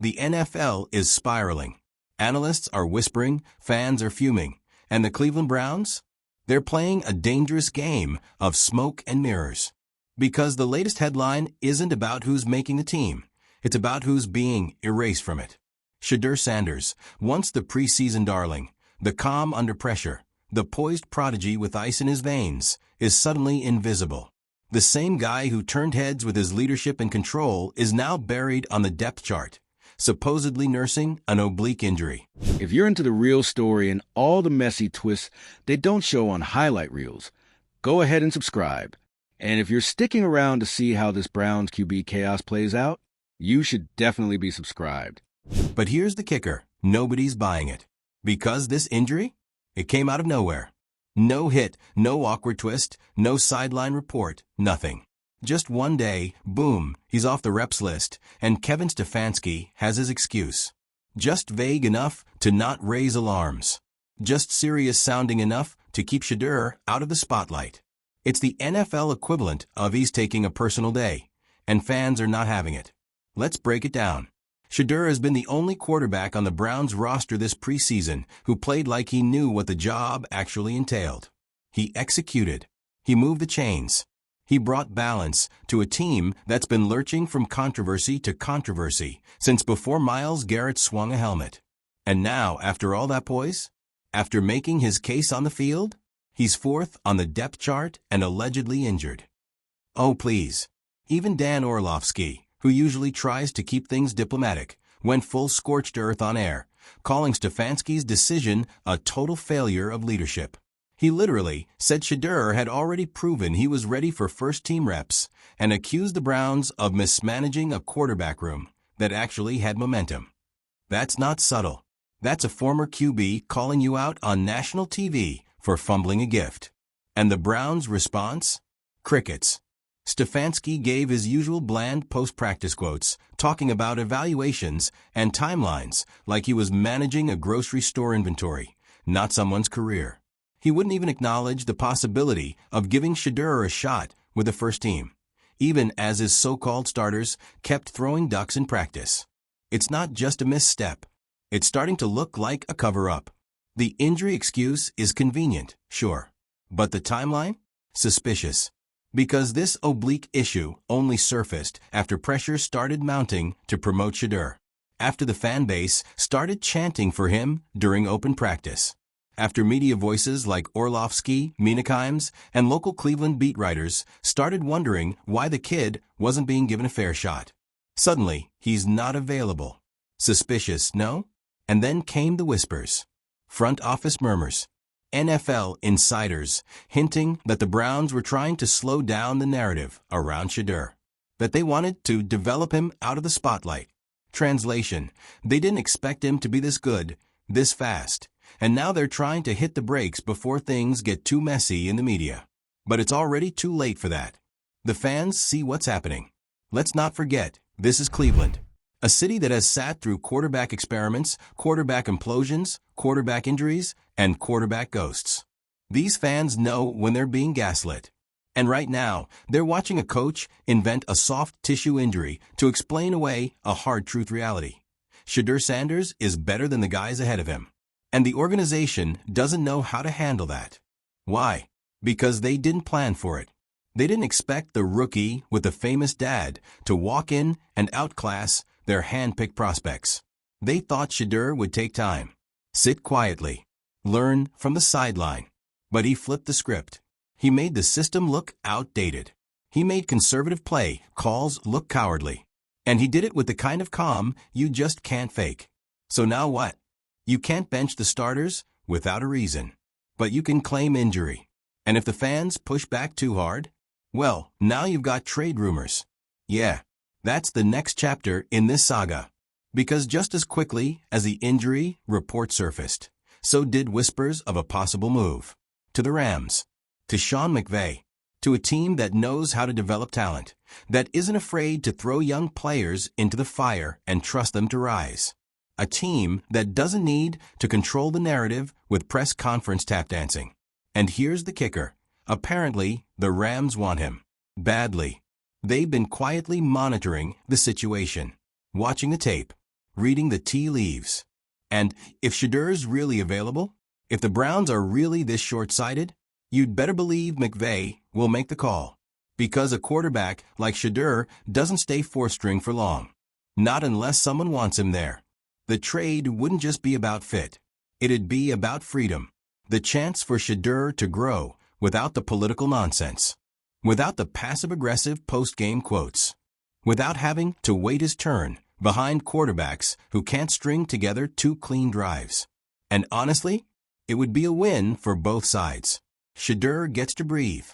The NFL is spiraling. Analysts are whispering, fans are fuming, and the Cleveland Browns? They're playing a dangerous game of smoke and mirrors. Because the latest headline isn't about who's making the team. It's about who's being erased from it. Shedeur Sanders, once the preseason darling, the calm under pressure, the poised prodigy with ice in his veins, is suddenly invisible. The same guy who turned heads with his leadership and control is now buried on the depth chart, supposedly nursing an oblique injury. If you're into the real story and all the messy twists they don't show on highlight reels, go ahead and subscribe. And if you're sticking around to see how this Browns QB chaos plays out, you should definitely be subscribed. But here's the kicker. Nobody's buying it. Because this injury? It came out of nowhere. No hit, no awkward twist, no sideline report, nothing. Just one day, boom, he's off the reps list, and Kevin Stefanski has his excuse. Just vague enough to not raise alarms. Just serious sounding enough to keep Shedeur out of the spotlight. It's the NFL equivalent of he's taking a personal day, and fans are not having it. Let's break it down. Shedeur has been the only quarterback on the Browns roster this preseason who played like he knew what the job actually entailed. He executed. He moved the chains. He brought balance to a team that's been lurching from controversy to controversy since before Myles Garrett swung a helmet. And now, after all that poise, after making his case on the field, he's fourth on the depth chart and allegedly injured. Oh, please. Even Dan Orlovsky, who usually tries to keep things diplomatic, went full scorched earth on air, calling Stefanski's decision a total failure of leadership. He literally said Shedeur had already proven he was ready for first-team reps and accused the Browns of mismanaging a quarterback room that actually had momentum. That's not subtle. That's a former QB calling you out on national TV for fumbling a gift. And the Browns' response? Crickets. Stefanski gave his usual bland post-practice quotes, talking about evaluations and timelines like he was managing a grocery store inventory, not someone's career. He wouldn't even acknowledge the possibility of giving Shedeur a shot with the first team, even as his so-called starters kept throwing ducks in practice. It's not just a misstep. It's starting to look like a cover-up. The injury excuse is convenient, sure, but the timeline? Suspicious. Because this oblique issue only surfaced after pressure started mounting to promote Shedeur, after the fan base started chanting for him during open practice, after media voices like Orlovsky, Minakhimes, and local Cleveland beat writers started wondering why the kid wasn't being given a fair shot. Suddenly, he's not available. Suspicious, no? And then came the whispers. Front office murmurs. NFL insiders hinting that the Browns were trying to slow down the narrative around Shedeur, that they wanted to develop him out of the spotlight. Translation, they didn't expect him to be this good, this fast, and now they're trying to hit the brakes before things get too messy in the media. But it's already too late for that. The fans see what's happening. Let's not forget, this is Cleveland, a city that has sat through quarterback experiments, quarterback implosions, quarterback injuries, and quarterback ghosts. These fans know when they're being gaslit. And right now, they're watching a coach invent a soft tissue injury to explain away a hard truth reality. Shedeur Sanders is better than the guys ahead of him. And the organization doesn't know how to handle that. Why? Because they didn't plan for it. They didn't expect the rookie with the famous dad to walk in and outclass their hand-picked prospects. They thought Shedeur would take time, sit quietly, learn from the sideline. But he flipped the script. He made the system look outdated. He made conservative play calls look cowardly. And he did it with the kind of calm you just can't fake. So now what? You can't bench the starters without a reason. But you can claim injury. And if the fans push back too hard, well, now you've got trade rumors. Yeah, that's the next chapter in this saga. Because just as quickly as the injury report surfaced, so did whispers of a possible move. To the Rams. To Sean McVay. To a team that knows how to develop talent, that isn't afraid to throw young players into the fire and trust them to rise. A team that doesn't need to control the narrative with press conference tap dancing. And here's the kicker. Apparently, the Rams want him. Badly. They've been quietly monitoring the situation. Watching the tape. reading the tea leaves. And if Shedeur's really available, if the Browns are really this short-sighted, you'd better believe McVay will make the call. Because a quarterback like Shedeur doesn't stay fourth-string for long. Not unless someone wants him there. The trade wouldn't just be about fit. It'd be about freedom. The chance for Shedeur to grow without the political nonsense. Without the passive-aggressive post-game quotes. Without having to wait his turn behind quarterbacks who can't string together 2 clean drives. And honestly, it would be a win for both sides. Shedeur gets to breathe.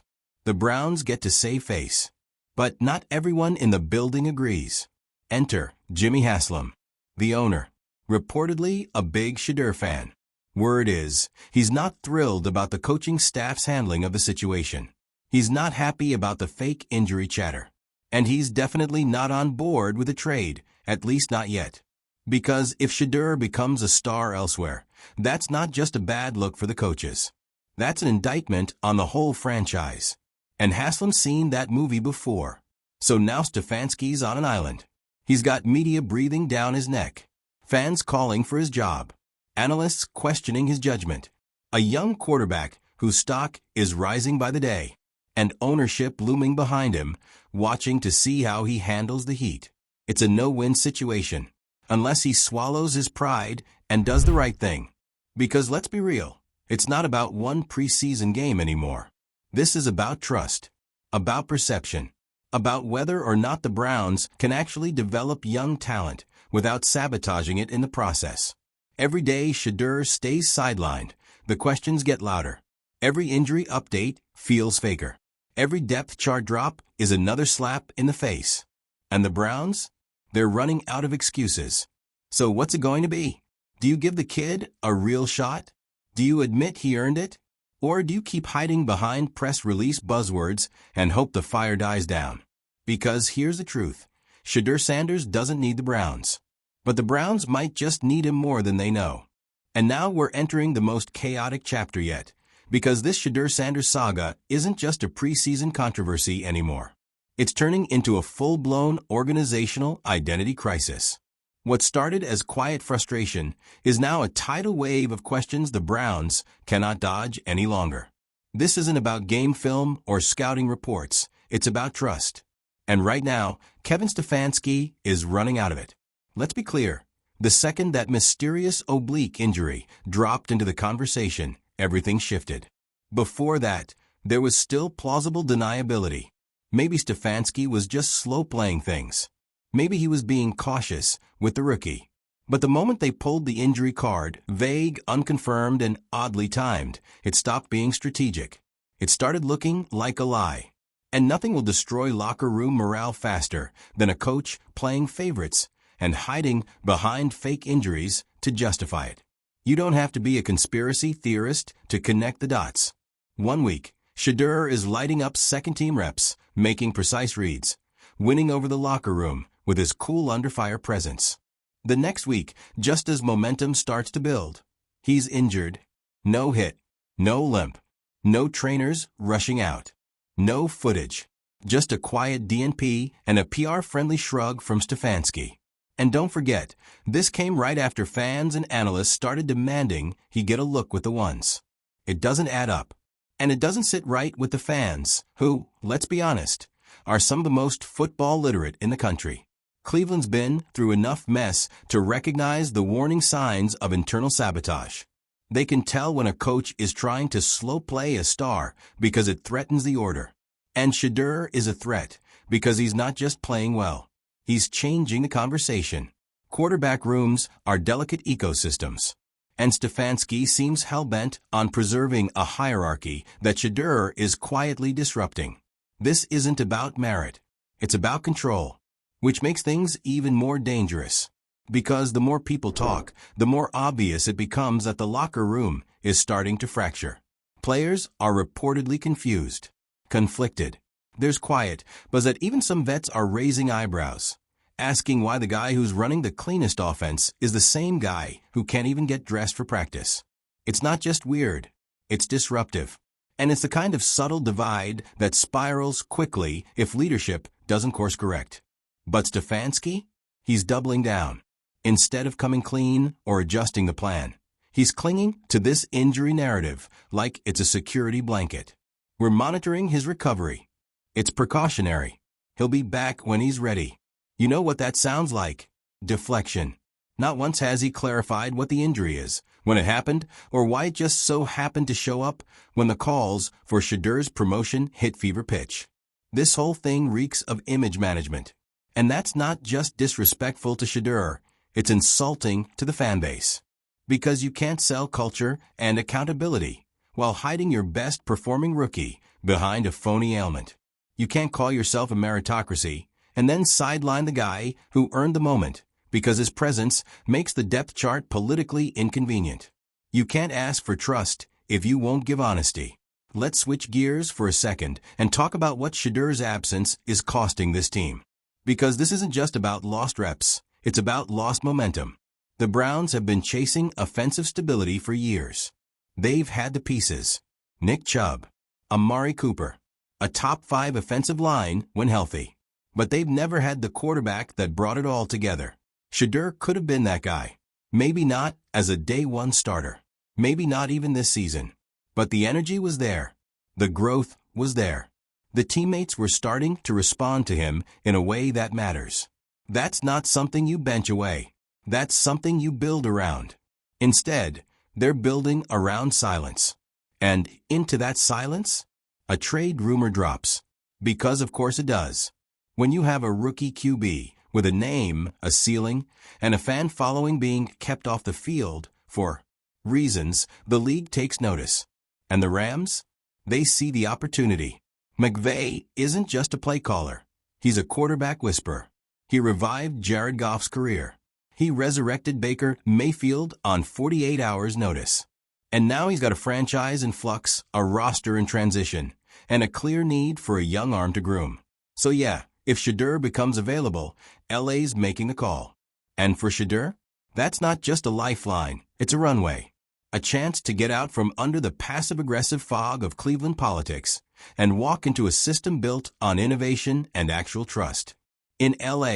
The Browns get to save face. But not everyone in the building agrees. Enter Jimmy Haslam, the owner, reportedly a big Shedeur fan. Word is, he's not thrilled about the coaching staff's handling of the situation. He's not happy about the fake injury chatter. And he's definitely not on board with the trade, at least not yet. Because if Shedeur becomes a star elsewhere, that's not just a bad look for the coaches. That's an indictment on the whole franchise. And Haslam's seen that movie before. So now Stefanski's on an island. He's got media breathing down his neck. Fans calling for his job. Analysts questioning his judgment. A young quarterback whose stock is rising by the day. And ownership looming behind him, watching to see how he handles the heat. It's a no-win situation, unless he swallows his pride and does the right thing. Because let's be real, it's not about one preseason game anymore. This is about trust, about perception, about whether or not the Browns can actually develop young talent without sabotaging it in the process. Every day Shedeur stays sidelined, the questions get louder. Every injury update feels faker. Every depth chart drop is another slap in the face. And the Browns? They're running out of excuses. So what's it going to be? Do you give the kid a real shot? Do you admit he earned it? Or do you keep hiding behind press release buzzwords and hope the fire dies down? Because here's the truth. Shedeur Sanders doesn't need the Browns. But the Browns might just need him more than they know. And now we're entering the most chaotic chapter yet. Because this Shedeur Sanders saga isn't just a preseason controversy anymore. It's turning into a full-blown organizational identity crisis. What started as quiet frustration is now a tidal wave of questions the Browns cannot dodge any longer. This isn't about game film or scouting reports. It's about trust. And right now, Kevin Stefanski is running out of it. Let's be clear. The second that mysterious oblique injury dropped into the conversation, everything shifted. Before that, there was still plausible deniability. Maybe Stefanski was just slow-playing things. Maybe he was being cautious with the rookie. But the moment they pulled the injury card, vague, unconfirmed, and oddly timed, it stopped being strategic. It started looking like a lie. And nothing will destroy locker room morale faster than a coach playing favorites and hiding behind fake injuries to justify it. You don't have to be a conspiracy theorist to connect the dots. 1 week, Shedeur is lighting up second-team reps, making precise reads, winning over the locker room with his cool under-fire presence. The next week, just as momentum starts to build, he's injured. No hit, no limp, no trainers rushing out, no footage, just a quiet DNP and a PR-friendly shrug from Stefanski. And don't forget, this came right after fans and analysts started demanding he get a look with the ones. It doesn't add up. And it doesn't sit right with the fans, who, let's be honest, are some of the most football literate in the country. Cleveland's been through enough mess to recognize the warning signs of internal sabotage. They can tell when a coach is trying to slow play a star because it threatens the order. And Shedeur is a threat because he's not just playing well. He's changing the conversation. Quarterback rooms are delicate ecosystems. And Stefanski seems hell-bent on preserving a hierarchy that Shedeur is quietly disrupting. This isn't about merit. It's about control, which makes things even more dangerous. Because the more people talk, the more obvious it becomes that the locker room is starting to fracture. Players are reportedly confused, conflicted. There's quiet buzz that even some vets are raising eyebrows, asking why the guy who's running the cleanest offense is the same guy who can't even get dressed for practice. It's not just weird, it's disruptive. And it's the kind of subtle divide that spirals quickly if leadership doesn't course correct. But Stefanski? He's doubling down. Instead of coming clean or adjusting the plan, he's clinging to this injury narrative like it's a security blanket. We're monitoring his recovery. It's precautionary. He'll be back when he's ready. You know what that sounds like? Deflection. Not once has he clarified what the injury is, when it happened, or why it just so happened to show up when the calls for Shedeur's promotion hit fever pitch. This whole thing reeks of image management. And that's not just disrespectful to Shedeur, it's insulting to the fanbase. Because you can't sell culture and accountability while hiding your best performing rookie behind a phony ailment. You can't call yourself a meritocracy and then sideline the guy who earned the moment because his presence makes the depth chart politically inconvenient. You can't ask for trust if you won't give honesty. Let's switch gears for a second and talk about what Shedeur's absence is costing this team. Because this isn't just about lost reps, it's about lost momentum. The Browns have been chasing offensive stability for years. They've had the pieces: Nick Chubb, Amari Cooper, a top 5 offensive line when healthy. But they've never had the quarterback that brought it all together. Shedeur could have been that guy. Maybe not as a day one starter. Maybe not even this season. But the energy was there. The growth was there. The teammates were starting to respond to him in a way that matters. That's not something you bench away. That's something you build around. Instead, they're building around silence. And into that silence, a trade rumor drops. Because of course it does. When you have a rookie QB with a name, a ceiling, and a fan following being kept off the field for reasons, the league takes notice. And the Rams? They see the opportunity. McVay isn't just a play caller. He's a quarterback whisperer. He revived Jared Goff's career. He resurrected Baker Mayfield on 48 hours' notice. And now he's got a franchise in flux, a roster in transition, and a clear need for a young arm to groom. So yeah, if Shedeur becomes available, LA's making the call. And for Shedeur, that's not just a lifeline, it's a runway. A chance to get out from under the passive-aggressive fog of Cleveland politics and walk into a system built on innovation and actual trust. In LA,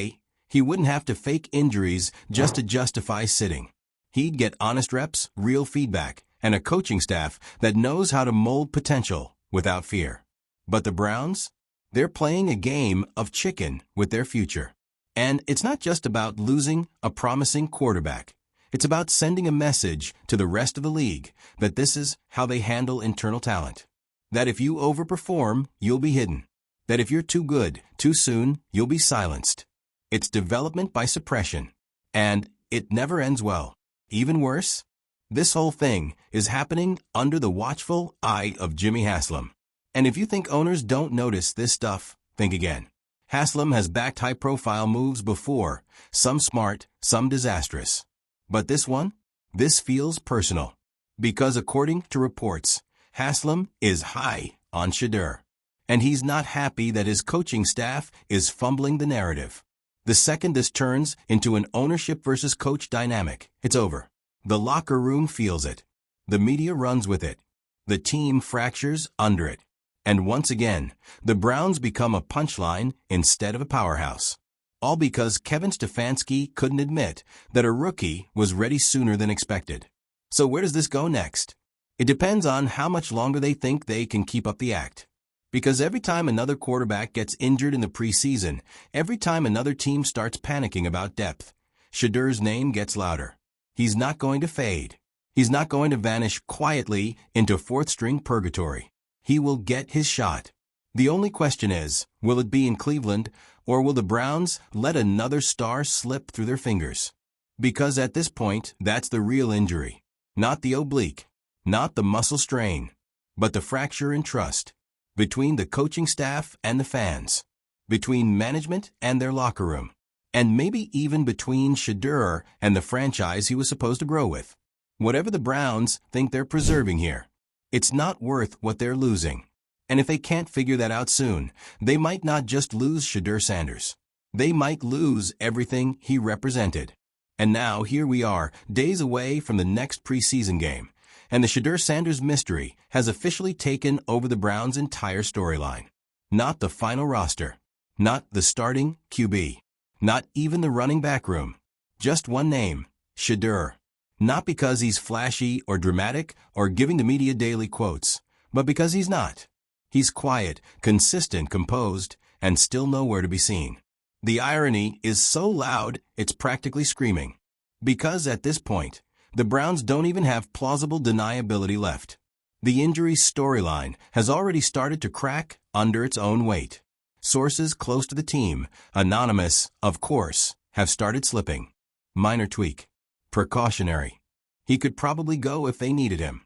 he wouldn't have to fake injuries just to justify sitting. He'd get honest reps, real feedback, and a coaching staff that knows how to mold potential without fear. But the Browns? They're playing a game of chicken with their future. And it's not just about losing a promising quarterback. It's about sending a message to the rest of the league that this is how they handle internal talent. That if you overperform, you'll be hidden. That if you're too good, too soon, you'll be silenced. It's development by suppression. And it never ends well. Even worse, this whole thing is happening under the watchful eye of Jimmy Haslam. And if you think owners don't notice this stuff, think again. Haslam has backed high-profile moves before, some smart, some disastrous. But this one? This feels personal. Because according to reports, Haslam is high on Shedeur. And he's not happy that his coaching staff is fumbling the narrative. The second this turns into an ownership versus coach dynamic, it's over. The locker room feels it. The media runs with it. The team fractures under it. And once again, the Browns become a punchline instead of a powerhouse. All because Kevin Stefanski couldn't admit that a rookie was ready sooner than expected. So where does this go next? It depends on how much longer they think they can keep up the act. Because every time another quarterback gets injured in the preseason, every time another team starts panicking about depth, Shedeur's name gets louder. He's not going to fade. He's not going to vanish quietly into fourth-string purgatory. He will get his shot. The only question is, will it be in Cleveland, or will the Browns let another star slip through their fingers? Because at this point, that's the real injury. Not the oblique, not the muscle strain, but the fracture in trust. Between the coaching staff and the fans. Between management and their locker room. And maybe even between Shedeur and the franchise he was supposed to grow with. Whatever the Browns think they're preserving here, it's not worth what they're losing. And if they can't figure that out soon, they might not just lose Shedeur Sanders. They might lose everything he represented. And now here we are, days away from the next preseason game, and the Shedeur Sanders mystery has officially taken over the Browns' entire storyline. Not the final roster. Not the starting QB. Not even the running back room. Just one name, Shedeur. Not because he's flashy or dramatic or giving the media daily quotes, but because he's not. He's quiet, consistent, composed, and still nowhere to be seen. The irony is so loud, it's practically screaming. Because at this point, the Browns don't even have plausible deniability left. The injury storyline has already started to crack under its own weight. Sources close to the team, anonymous, of course, have started slipping. Minor tweak. Precautionary. He could probably go if they needed him.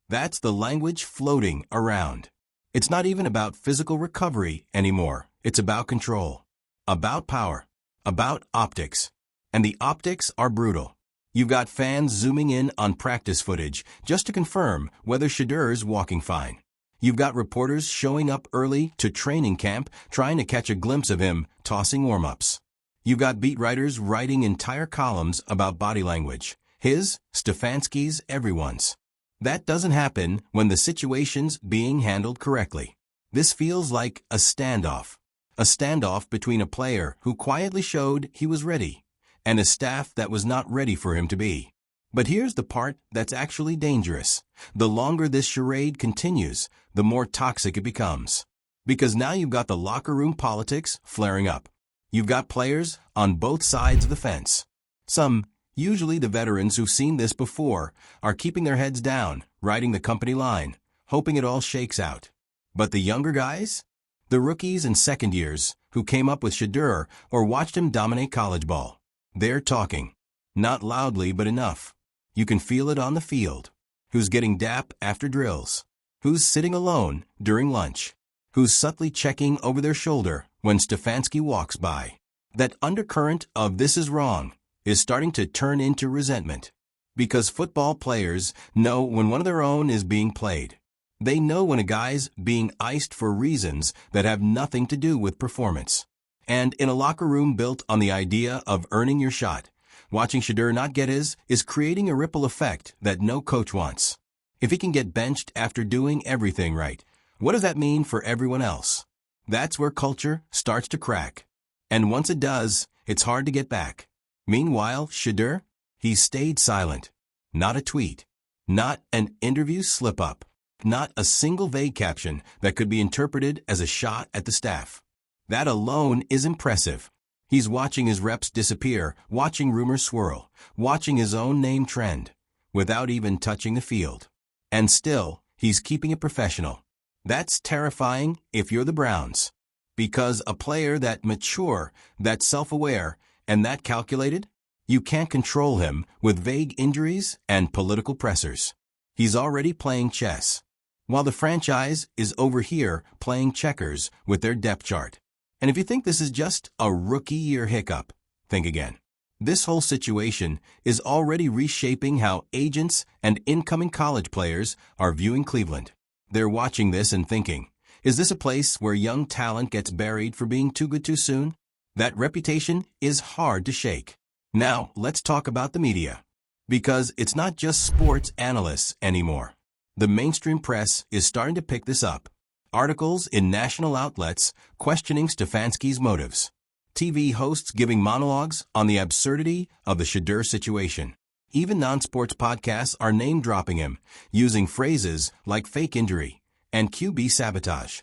That's the language floating around. It's not even about physical recovery anymore. It's about control. About power. About optics. And the optics are brutal. You've got fans zooming in on practice footage just to confirm whether Shedeur's walking fine. You've got reporters showing up early to training camp trying to catch a glimpse of him tossing warm-ups. You've got beat writers writing entire columns about body language. His, Stefanski's, everyone's. That doesn't happen when the situation's being handled correctly. This feels like a standoff. A standoff between a player who quietly showed he was ready and a staff that was not ready for him to be. But here's the part that's actually dangerous. The longer this charade continues, the more toxic it becomes. Because now you've got the locker room politics flaring up. You've got players on both sides of the fence. Some, usually the veterans who've seen this before, are keeping their heads down, riding the company line, hoping it all shakes out. But the younger guys? The rookies and second years who came up with Shedeur or watched him dominate college ball. They're talking. Not loudly, but enough. You can feel it on the field. Who's getting dap after drills? Who's sitting alone during lunch? Who's subtly checking over their shoulder when Stefanski walks by? That undercurrent of "this is wrong" is starting to turn into resentment. Because football players know when one of their own is being played. They know when a guy's being iced for reasons that have nothing to do with performance. And in a locker room built on the idea of earning your shot, watching Shedeur not get his is creating a ripple effect that no coach wants. If he can get benched after doing everything right, what does that mean for everyone else? That's where culture starts to crack. And once it does, it's hard to get back. Meanwhile, Shedeur, he stayed silent. Not a tweet. Not an interview slip-up. Not a single vague caption that could be interpreted as a shot at the staff. That alone is impressive. He's watching his reps disappear, watching rumors swirl, watching his own name trend, without even touching the field. And still, he's keeping it professional. That's terrifying if you're the Browns. Because a player that mature, that self-aware, and that calculated, you can't control him with vague injuries and political pressers. He's already playing chess, while the franchise is over here playing checkers with their depth chart. And if you think this is just a rookie year hiccup, think again. This whole situation is already reshaping how agents and incoming college players are viewing Cleveland. They're watching this and thinking, is this a place where young talent gets buried for being too good too soon? That reputation is hard to shake. Now, let's talk about the media. Because it's not just sports analysts anymore. The mainstream press is starting to pick this up. Articles in national outlets questioning Stefanski's motives. TV hosts giving monologues on the absurdity of the Shedeur situation. Even non-sports podcasts are name-dropping him, using phrases like fake injury and QB sabotage.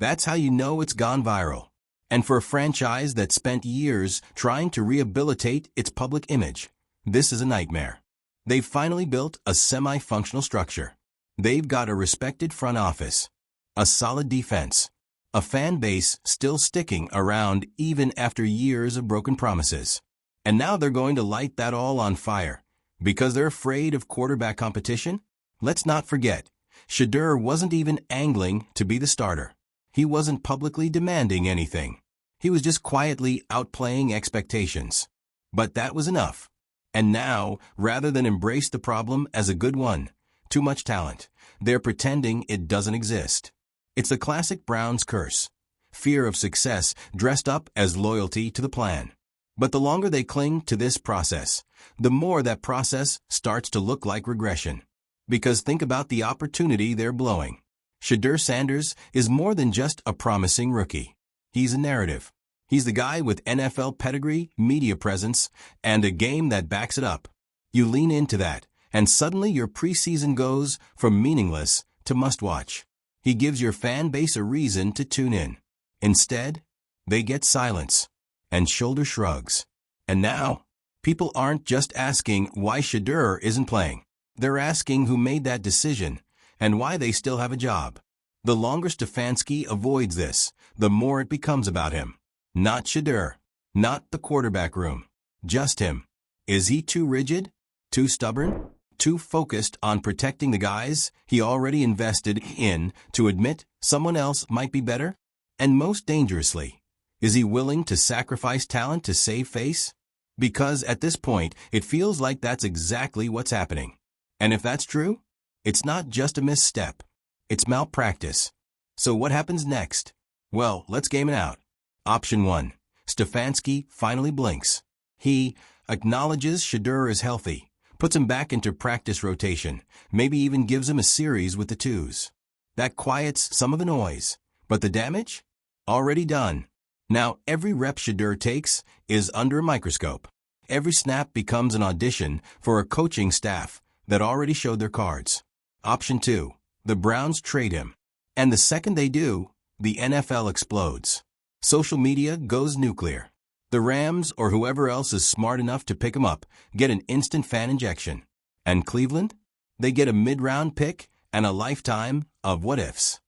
That's how you know it's gone viral. And for a franchise that spent years trying to rehabilitate its public image, this is a nightmare. They've finally built a semi-functional structure. They've got a respected front office, a solid defense, a fan base still sticking around even after years of broken promises. And now they're going to light that all on fire because they're afraid of quarterback competition? Let's not forget, Shedeur wasn't even angling to be the starter. He wasn't publicly demanding anything. He was just quietly outplaying expectations. But that was enough. And now, rather than embrace the problem as a good one, too much talent, they're pretending it doesn't exist. It's the classic Browns curse. Fear of success dressed up as loyalty to the plan. But the longer they cling to this process, the more that process starts to look like regression. Because think about the opportunity they're blowing. Shedeur Sanders is more than just a promising rookie. He's a narrative. He's the guy with NFL pedigree, media presence, and a game that backs it up. You lean into that, and suddenly your preseason goes from meaningless to must-watch. He gives your fan base a reason to tune in. Instead, they get silence and shoulder shrugs. And now, people aren't just asking why Shedeur isn't playing. They're asking who made that decision and why they still have a job. The longer Stefanski avoids this, the more it becomes about him. Not Shedeur, not the quarterback room, just him. Is he too rigid, too stubborn, too focused on protecting the guys he already invested in to admit someone else might be better? And most dangerously, is he willing to sacrifice talent to save face? Because at this point, it feels like that's exactly what's happening. And if that's true, it's not just a misstep. It's malpractice. So what happens next? Well, let's game it out. Option 1. Stefanski finally blinks. He acknowledges Shedeur is healthy, puts him back into practice rotation, maybe even gives him a series with the twos. That quiets some of the noise. But the damage? Already done. Now every rep Shedeur takes is under a microscope. Every snap becomes an audition for a coaching staff that already showed their cards. Option 2. The Browns trade him. And the second they do, the NFL explodes. Social media goes nuclear. The Rams, or whoever else is smart enough to pick him up, get an instant fan injection. And Cleveland? They get a mid-round pick and a lifetime of what-ifs.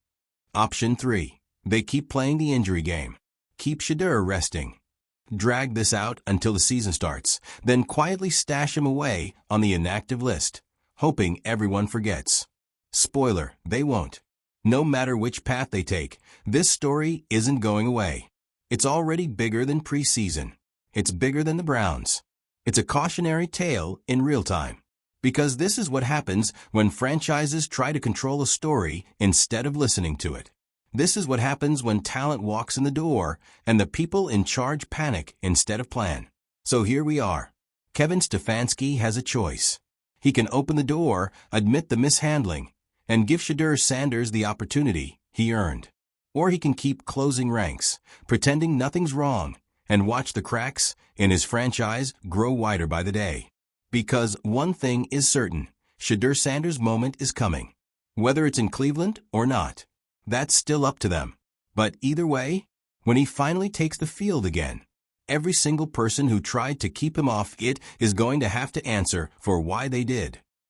Option 3. They keep playing the injury game. Keep Shedeur resting. Drag this out until the season starts, then quietly stash him away on the inactive list, hoping everyone forgets. Spoiler, they won't. No matter which path they take, this story isn't going away. It's already bigger than preseason. It's bigger than the Browns. It's a cautionary tale in real time. Because this is what happens when franchises try to control a story instead of listening to it. This is what happens when talent walks in the door and the people in charge panic instead of plan. So here we are. Kevin Stefanski has a choice. He can open the door, admit the mishandling, and give Shedeur Sanders the opportunity he earned. Or he can keep closing ranks, pretending nothing's wrong, and watch the cracks in his franchise grow wider by the day. Because one thing is certain, Shedeur Sanders' moment is coming. Whether it's in Cleveland or not, that's still up to them. But either way, when he finally takes the field again, every single person who tried to keep him off it is going to have to answer for why they did.